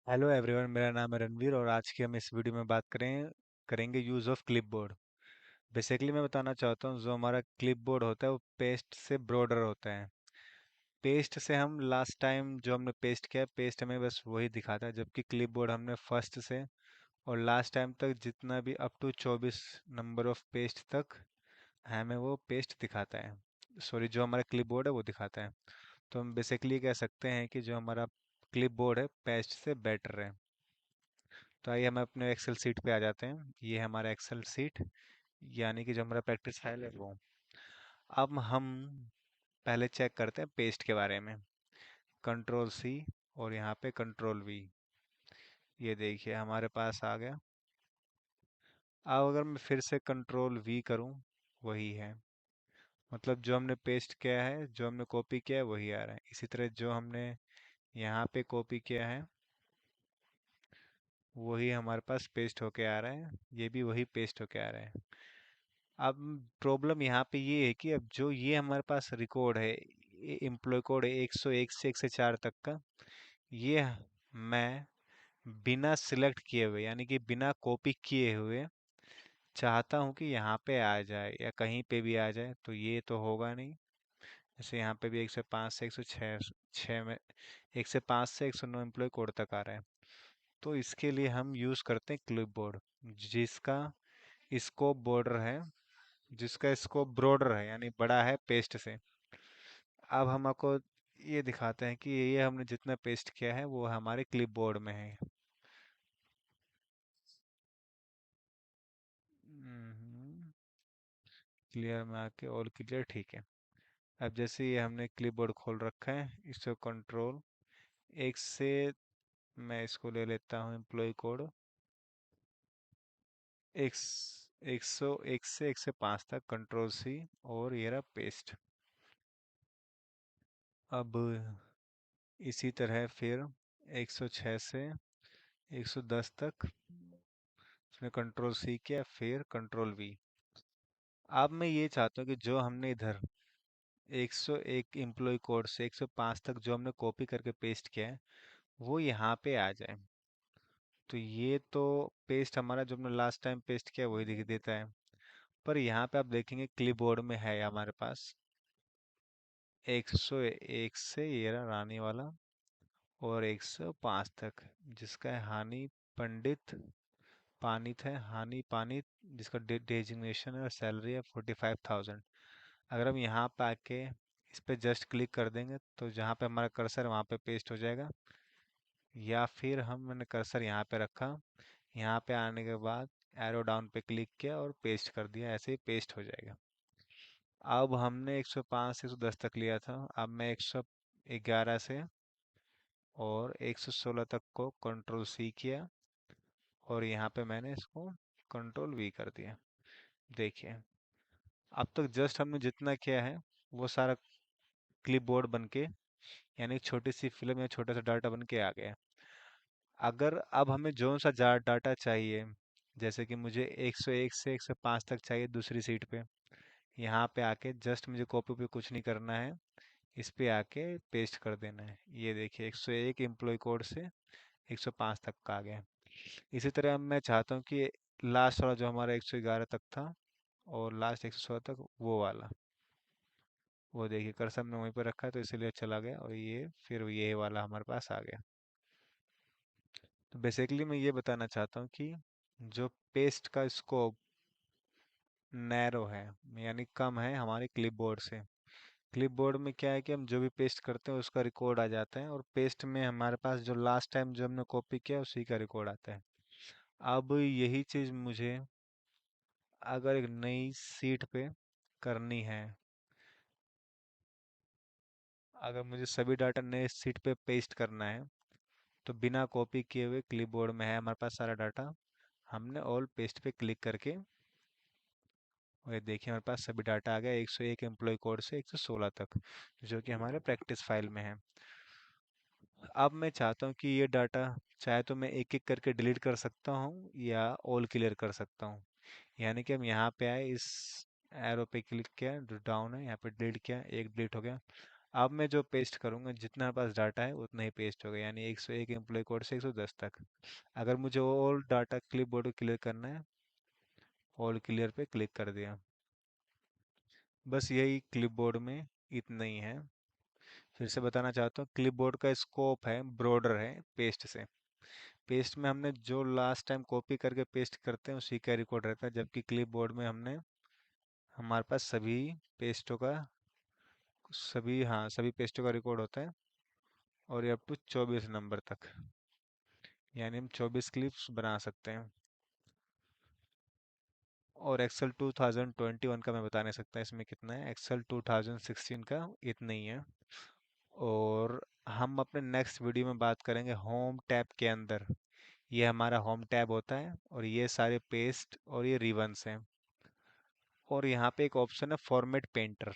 Hello everyone, मेरा नाम है रणवीर और आज की हम इस वीडियो में बात करेंगे यूज़ ऑफ क्लिपबोर्ड। बेसिकली मैं बताना चाहता हूँ जो हमारा क्लिपबोर्ड होता है वो पेस्ट से ब्रॉडर होता है। पेस्ट से हम लास्ट टाइम जो हमने पेस्ट किया पेस्ट हमें बस वही दिखाता है, जबकि क्लिपबोर्ड हमने फर्स्ट से और लास्ट टाइम तक जितना भी up to 24 number of paste तक हमें वो पेस्ट दिखाता है। सॉरी, जो हमारा क्लिपबोर्ड है वो दिखाता है। तो हम बेसिकली कह सकते हैं कि जो हमारा क्लिपबोर्ड है पेस्ट से बेटर है। तो आइए हम अपने एक्सेल सीट पे आ जाते हैं। ये है हमारा एक्सेल सीट, यानी कि जो हमारा प्रैक्टिस फाइल है वो। अब हम पहले चेक करते हैं पेस्ट के बारे में। कंट्रोल सी और यहाँ पे कंट्रोल वी। ये देखिए हमारे पास आ गया। अब अगर मैं फिर से कंट्रोल वी करूँ, वही है। मतलब जो हमने पेस्ट किया है, जो हमने कॉपी किया है वही आ रहा है। इसी तरह जो हमने यहाँ पे कॉपी किया है वही हमारे पास पेस्ट होके आ रहा है। ये भी वही पेस्ट होके आ रहा है। अब प्रॉब्लम यहाँ पे ये है कि अब जो ये हमारे पास रिकॉर्ड है, एम्प्लॉय कोड है 101 से 104 तक का, ये मैं बिना सिलेक्ट किए हुए यानी कि बिना कॉपी किए हुए चाहता हूँ कि यहाँ पे आ जाए या कहीं पे भी आ जाए, तो ये तो होगा नहीं। जैसे यहाँ पे भी 105 से 106 छः में 105 से 109 एम्प्लॉय कोड तक आ रहा है। तो इसके लिए हम यूज़ करते हैं क्लिपबोर्ड, जिसका स्कोप बॉर्डर है, जिसका स्कोप ब्रॉडर है यानी बड़ा है पेस्ट से। अब हम आपको ये दिखाते हैं कि ये हमने जितना पेस्ट किया है वो हमारे क्लिपबोर्ड में है। क्लियर में आके ऑल क्लियर, ठीक है। अब जैसे ये हमने क्लिपबोर्ड खोल रखा है, इसको कंट्रोल एक से मैं इसको ले लेता हूँ एम्प्लॉय कोड एक 101 से 105 तक, कंट्रोल सी और ये रहा पेस्ट। अब इसी तरह फिर 106 से 110 तक उसने कंट्रोल सी किया, फिर कंट्रोल वी। अब मैं ये चाहता हूँ कि जो हमने इधर 101 एम्प्लॉय कोड से 105 तक जो हमने कॉपी करके पेस्ट किया है वो यहाँ पे आ जाए। तो ये तो पेस्ट हमारा जो हमने लास्ट टाइम पेस्ट किया वही दिख देता है। पर यहाँ पे आप देखेंगे क्लिपबोर्ड में है हमारे पास 101 से ये रहा रानी वाला और 105 तक, जिसका है हानि पंडित पानित है, हानि पानित, जिसका डेजिग्नेशन है और सैलरी है 45,000। अगर हम यहाँ पे आके इस पे जस्ट क्लिक कर देंगे तो जहाँ पे हमारा कर्सर है वहाँ पे पेस्ट हो जाएगा। या फिर मैंने कर्सर यहाँ पे रखा, यहाँ पे आने के बाद एरो डाउन पे क्लिक किया और पेस्ट कर दिया, ऐसे ही पेस्ट हो जाएगा। अब हमने 105 से 110 तक लिया था, अब मैं 111 से और 116 तक को कंट्रोल सी किया और यहाँ पे मैंने इसको कंट्रोल वी कर दिया। देखिए अब तक जस्ट हमने जितना किया है वो सारा क्लिपबोर्ड बन के यानी एक छोटी सी फिल्म या छोटा सा डाटा बन के आ गया। अगर अब हमें जो सा डाटा चाहिए, जैसे कि मुझे 101 से 105 तक चाहिए दूसरी सीट पे, यहाँ पे आके जस्ट मुझे कॉपी पे कुछ नहीं करना है, इस पे आके पेस्ट कर देना है। ये देखिए 101 एम्प्लॉय कोड से 105 तक का आ गया। इसी तरह अब मैं चाहता हूँ कि लास्ट वाला जो हमारा 111 तक था और लास्ट 116 तक वो वाला, वो देखिए कर्सर हमने वहीं पर रखा है तो इसीलिए चला गया और ये फिर ये वाला हमारे पास आ गया। तो बेसिकली मैं ये बताना चाहता हूँ कि जो पेस्ट का स्कोप नैरो है यानी कम है हमारे क्लिपबोर्ड से। क्लिपबोर्ड में क्या है कि हम जो भी पेस्ट करते हैं उसका रिकॉर्ड आ जाता है और पेस्ट में हमारे पास जो लास्ट टाइम जो हमने कॉपी किया उसी का रिकॉर्ड आता है। अब यही चीज़ मुझे अगर एक नई सीट पे करनी है, अगर मुझे सभी डाटा नए सीट पे पेस्ट करना है तो बिना कॉपी किए हुए क्लिपबोर्ड में है हमारे पास सारा डाटा, हमने ऑल पेस्ट पे क्लिक करके और ये देखिए हमारे पास सभी डाटा आ गया 101 एम्प्लॉय कोड से 116 तक, जो कि हमारे प्रैक्टिस फाइल में है। अब मैं चाहता हूँ कि ये डाटा चाहे तो मैं एक एक करके डिलीट कर सकता हूँ या ऑल क्लियर कर सकता हूँ। यानी कि हम यहाँ पे आए, इस एरो पे क्लिक किया जो डाउन है यहाँ पे डिलीट किया, एक डिलीट हो गया। अब मैं जो पेस्ट करूंगा, जितना मेरे पास डाटा है उतना ही पेस्ट होगा, यानी 101 एम्प्लॉय कोड से 110 तक। अगर मुझे ऑल डाटा क्लिपबोर्ड को क्लियर करना है, ऑल क्लियर पे क्लिक कर दिया। बस यही क्लिपबोर्ड में इतना ही है। फिर से बताना चाहता हूँ, क्लिपबोर्ड का स्कोप है ब्रॉडर है पेस्ट से। पेस्ट में हमने जो लास्ट टाइम कॉपी करके पेस्ट करते हैं उसी का रिकॉर्ड रहता है, जबकि क्लिपबोर्ड में हमने हमारे पास सभी पेस्टों का सभी पेस्टों का रिकॉर्ड होता है, और ये अप टू 24 नंबर तक, यानी हम 24 क्लिप्स बना सकते हैं। और एक्सेल 2021 का मैं बता नहीं सकता इसमें कितना है, एक्सेल 2016 का इतना ही है। और हम अपने नेक्स्ट वीडियो में बात करेंगे होम टैब के अंदर। ये हमारा होम टैब होता है, और ये सारे पेस्ट और ये रिबन्स हैं। और यहाँ पे एक ऑप्शन है फॉर्मेट पेंटर।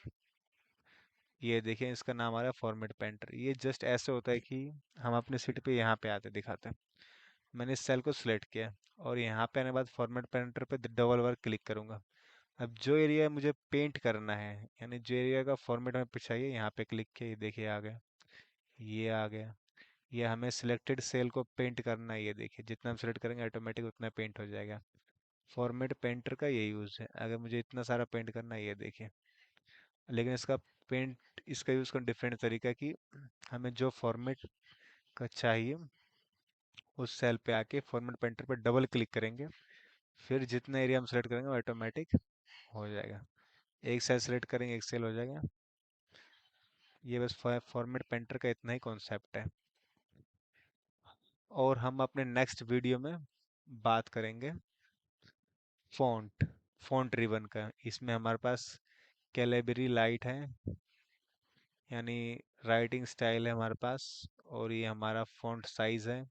ये देखिए, इसका नाम आ रहा है फॉर्मेट पेंटर। ये जस्ट ऐसे होता है कि हम अपने सीट पे यहाँ पे आते दिखाते हैं। मैंने इस सेल को सिलेक्ट किया, और यहाँ पे आने के बाद फॉर्मेट पेंटर पे डबल बार क्लिक करूंगा। अब जो एरिया मुझे पेंट करना है, यानी जो एरिया का फॉर्मेट हमें चाहिए, यहाँ पे क्लिक किया, ये देखिए आ गया, ये आ गया। ये हमें सिलेक्टेड सेल को पेंट करना है, ये देखिए जितना हम सिलेक्ट करेंगे ऑटोमेटिक उतना पेंट हो जाएगा। फॉर्मेट पेंटर का ये यूज़ है। अगर मुझे इतना सारा पेंट करना है, ये देखिए। लेकिन इसका यूज़ का डिफरेंट तरीका है कि हमें जो फॉर्मेट का चाहिए उस सेल पे आके फॉर्मेट पेंटर पे डबल क्लिक करेंगे, फिर जितना एरिया हम सेलेक्ट करेंगे ऑटोमेटिक हो जाएगा। एक सेल सेलेक्ट करेंगे, एक सेल हो जाएगा। ये बस फॉर्मेट पेंटर का इतना ही कॉन्सेप्ट है। और हम अपने नेक्स्ट वीडियो में बात करेंगे फ़ॉन्ट फ़ॉन्ट रिबन का। इसमें हमारे पास कैलिबरी लाइट है, यानी राइटिंग स्टाइल है हमारे पास। और ये हमारा फ़ॉन्ट साइज़ है,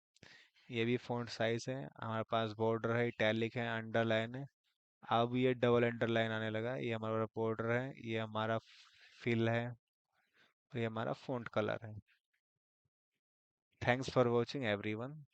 ये भी फ़ॉन्ट साइज़ है। हमारे पास बॉर्डर है, इटैलिक है, अंडरलाइन है। अब ये डबल अंडरलाइन आने लगा। ये हमारा बॉर्डर है, ये हमारा फिल है, और ये हमारा फ़ॉन्ट कलर है। Thanks for watching everyone.